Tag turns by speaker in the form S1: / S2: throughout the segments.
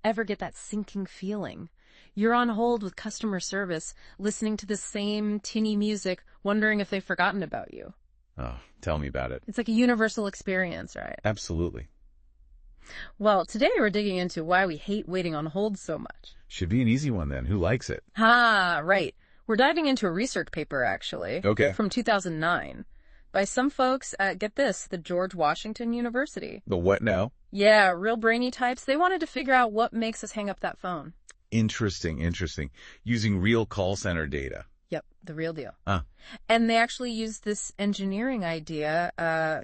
S1: Ever get that sinking feeling? You're on hold with customer service, listening to the same tinny music, wondering if they've forgotten about you.
S2: Oh, tell me about it.
S1: It's like a universal experience, right?
S2: Absolutely.
S1: Well, today we're digging into why we hate waiting on hold so much.
S2: Should be an easy one then. Who likes it?
S1: Right. We're diving into a research paper, actually.
S2: Okay.
S1: From 2009. By some folks at, get this, the George Washington University.
S2: The what now?
S1: Yeah, real brainy types. They wanted to figure out what makes us hang up that phone.
S2: Interesting. Using real call center data.
S1: Yep, the real deal.
S2: Ah.
S1: And they actually used this engineering idea.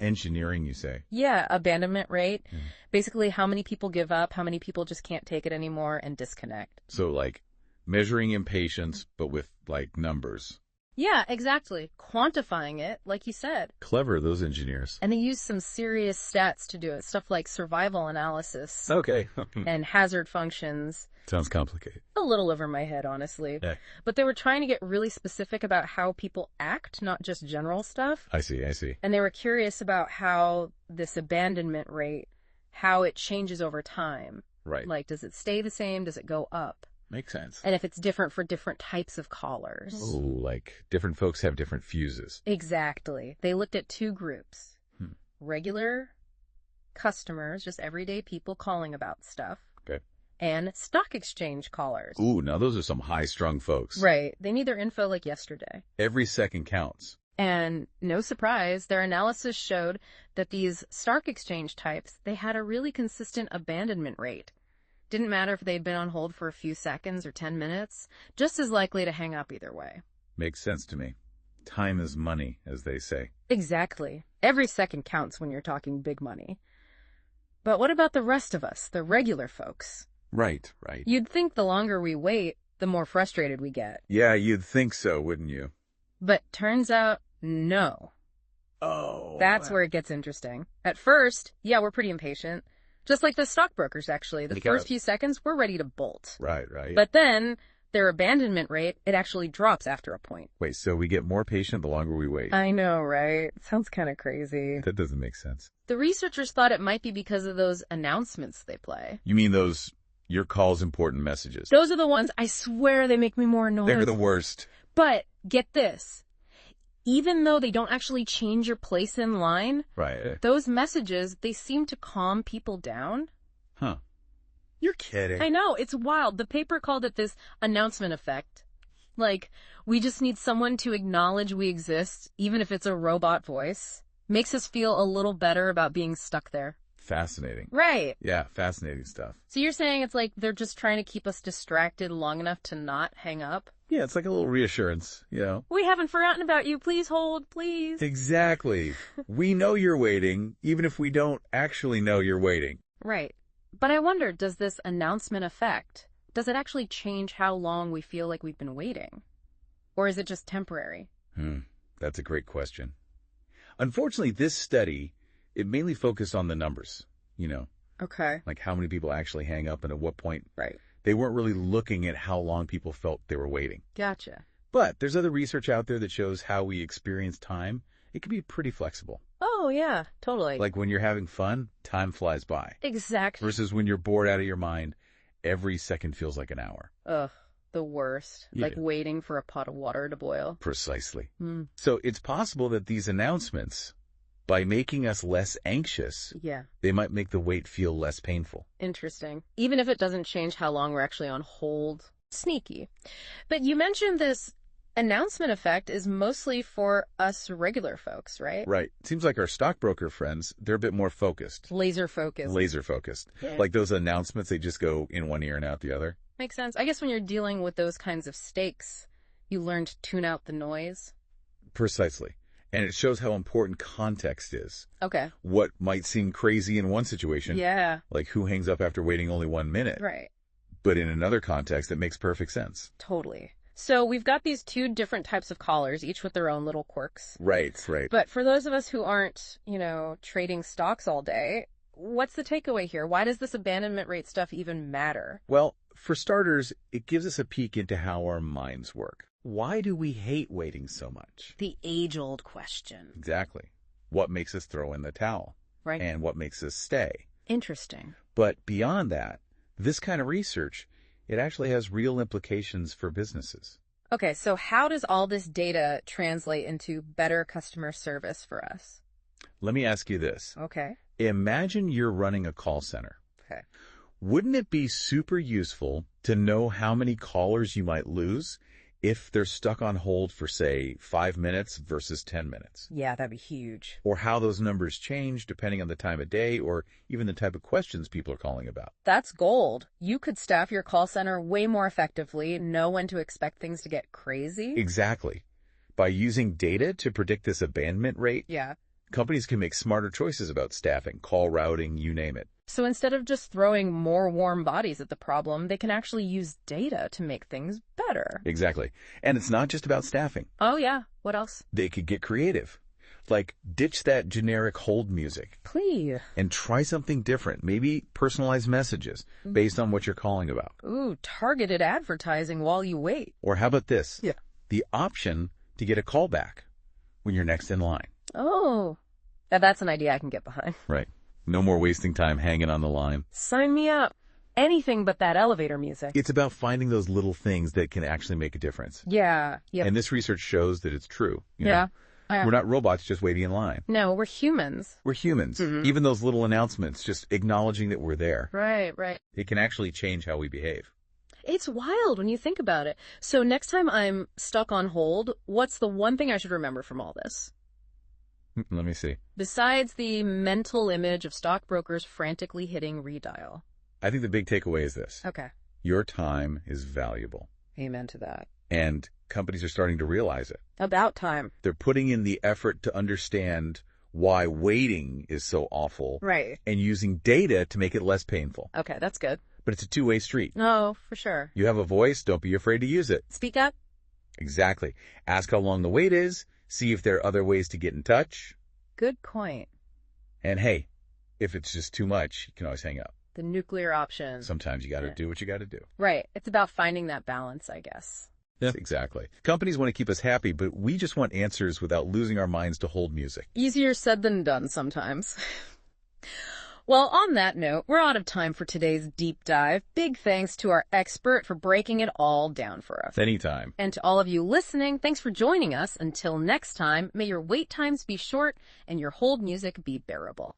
S2: Engineering, you say?
S1: Yeah, abandonment rate. Basically, how many people give up, how many people just can't take it anymore and disconnect.
S2: So, like, measuring impatience, but with, like, numbers.
S1: Yeah, exactly. Quantifying it, like you said.
S2: Clever, those engineers.
S1: And they use some serious stats to do it. Stuff like survival analysis.
S2: Okay.
S1: And hazard functions.
S2: Sounds complicated.
S1: A little over my head, honestly.
S2: Yeah.
S1: But they were trying to get really specific about how people act, not just general stuff.
S2: I see.
S1: And they were curious about how this abandonment rate, how it changes over time.
S2: Right.
S1: Like, does it stay the same? Does it go up?
S2: Makes sense.
S1: And if it's different for different types of callers.
S2: Oh, like different folks have different fuses.
S1: Exactly. They looked at two groups. Regular customers, just everyday people calling about stuff.
S2: Okay.
S1: And stock exchange callers.
S2: Ooh, now those are some high-strung folks.
S1: Right. They need their info like yesterday.
S2: Every second counts.
S1: And no surprise, their analysis showed that these stock exchange types, they had a really consistent abandonment rate. Didn't matter if they'd been on hold for a few seconds or 10 minutes, just as likely to hang up either way.
S2: Makes sense to me. Time is money, as they say.
S1: Exactly. Every second counts when you're talking big money. But what about the rest of us, the regular folks?
S2: Right.
S1: You'd think the longer we wait, the more frustrated we get.
S2: Yeah, you'd think so, wouldn't you?
S1: But turns out, no.
S2: Oh.
S1: That's where it gets interesting. At first, yeah, we're pretty impatient. Just like the stockbrokers, actually. The first few seconds, we're ready to bolt.
S2: Right.
S1: But then, their abandonment rate, it actually drops after a point.
S2: Wait, so we get more patient the longer we wait?
S1: I know, right? Sounds kind of crazy.
S2: That doesn't make sense.
S1: The researchers thought it might be because of those announcements they play.
S2: You mean those, your call's important messages?
S1: Those are the ones, I swear they make me more annoyed.
S2: They're the worst.
S1: But, get this. Even though they don't actually change your place in line,
S2: right,
S1: those messages, they seem to calm people down.
S2: Huh. You're kidding.
S1: I know, it's wild. The paper called it this announcement effect. Like, we just need someone to acknowledge we exist, even if it's a robot voice. Makes us feel a little better about being stuck there.
S2: Fascinating.
S1: Right.
S2: Yeah, fascinating stuff.
S1: So you're saying it's like they're just trying to keep us distracted long enough to not hang up?
S2: Yeah, it's like a little reassurance, you know.
S1: We haven't forgotten about you. Please hold, please.
S2: Exactly. We know you're waiting, even if we don't actually know you're waiting.
S1: Right. But I wonder, does this announcement effect, does it actually change how long we feel like we've been waiting? Or is it just temporary?
S2: That's a great question. Unfortunately, this study, it mainly focused on the numbers, you know.
S1: Okay.
S2: Like how many people actually hang up and at what point.
S1: Right.
S2: They weren't really looking at how long people felt they were waiting.
S1: Gotcha.
S2: But there's other research out there that shows how we experience time. It can be pretty flexible.
S1: Oh, yeah, totally.
S2: Like when you're having fun, time flies by.
S1: Exactly.
S2: Versus when you're bored out of your mind, every second feels like an hour.
S1: Ugh, the worst.
S2: Yeah.
S1: Like waiting for a pot of water to boil.
S2: Precisely. So it's possible that these announcements, by making us less anxious, they might make the wait feel less painful.
S1: Interesting. Even if it doesn't change how long we're actually on hold. Sneaky. But you mentioned this announcement effect is mostly for us regular folks, right?
S2: Right. Seems like our stockbroker friends, they're a bit more focused.
S1: Laser focused.
S2: Laser focused.
S1: Yeah.
S2: Like those announcements, they just go in one ear and out the other.
S1: Makes sense. I guess when you're dealing with those kinds of stakes, you learn to tune out the noise.
S2: Precisely. And it shows how important context is.
S1: Okay.
S2: What might seem crazy in one situation.
S1: Yeah.
S2: Like who hangs up after waiting only 1 minute.
S1: Right.
S2: But in another context, it makes perfect sense.
S1: Totally. So we've got these two different types of callers, each with their own little quirks.
S2: Right.
S1: But for those of us who aren't, trading stocks all day, what's the takeaway here? Why does this abandonment rate stuff even matter?
S2: Well, for starters, it gives us a peek into how our minds work. Why do we hate waiting so much?
S1: The age-old question.
S2: Exactly. What makes us throw in the towel?
S1: Right.
S2: And what makes us stay?
S1: Interesting.
S2: But beyond that, This kind of research, it actually has real implications for businesses.
S1: Okay, so how does all this data translate into better customer service for us?
S2: Let me ask you this.
S1: Okay.
S2: Imagine you're running a call center.
S1: Okay.
S2: Wouldn't it be super useful to know how many callers you might lose if they're stuck on hold for, say, 5 minutes versus 10 minutes?
S1: Yeah, that'd be huge.
S2: Or how those numbers change depending on the time of day or even the type of questions people are calling about.
S1: That's gold. You could staff your call center way more effectively, know when to expect things to get crazy.
S2: Exactly. By using data to predict this abandonment rate,
S1: Yeah.
S2: companies can make smarter choices about staffing, call routing, you name it.
S1: So instead of just throwing more warm bodies at the problem, they can actually use data to make things better.
S2: Exactly. And it's not just about staffing.
S1: Oh, yeah. What else?
S2: They could get creative. Like, ditch that generic hold music.
S1: Please.
S2: And try something different. Maybe personalized messages based on what you're calling about.
S1: Ooh, targeted advertising while you wait.
S2: Or how about this?
S1: Yeah.
S2: The option to get a call back when you're next in line.
S1: Oh, that's an idea I can get behind.
S2: Right. No more wasting time hanging on the line.
S1: Sign me up. Anything but that elevator music.
S2: It's about finding those little things that can actually make a difference.
S1: Yeah. Yep.
S2: And this research shows that it's true. You
S1: Yeah.
S2: know? We're not robots just waiting in line.
S1: No, we're humans.
S2: We're humans. Even those little announcements, just acknowledging that we're there.
S1: Right, right.
S2: It can actually change how we behave.
S1: It's wild when you think about it. So next time I'm stuck on hold, what's the one thing I should remember from all this?
S2: Let me see.
S1: Besides the mental image of stockbrokers frantically hitting redial.
S2: I think the big takeaway is this.
S1: Okay.
S2: Your time is valuable.
S1: Amen to that.
S2: And companies are starting to realize it.
S1: About time.
S2: They're putting in the effort to understand why waiting is so awful.
S1: Right.
S2: And using data to make it less painful.
S1: Okay, that's good.
S2: But it's a two-way street.
S1: Oh, for sure.
S2: You have a voice, don't be afraid to use it.
S1: Speak up.
S2: Exactly. Ask how long the wait is, see if there are other ways to get in touch.
S1: Good point.
S2: And hey, if it's just too much, you can always hang up.
S1: The nuclear option.
S2: Sometimes you got to do what you got to do.
S1: Right. It's about finding that balance, I guess.
S2: Yeah, exactly. Companies want to keep us happy, but we just want answers without losing our minds to hold music.
S1: Easier said than done sometimes. Well, on that note, we're out of time for today's deep dive. Big thanks to our expert for breaking it all down for us.
S2: Anytime.
S1: And to all of you listening, thanks for joining us. Until next time, may your wait times be short and your hold music be bearable.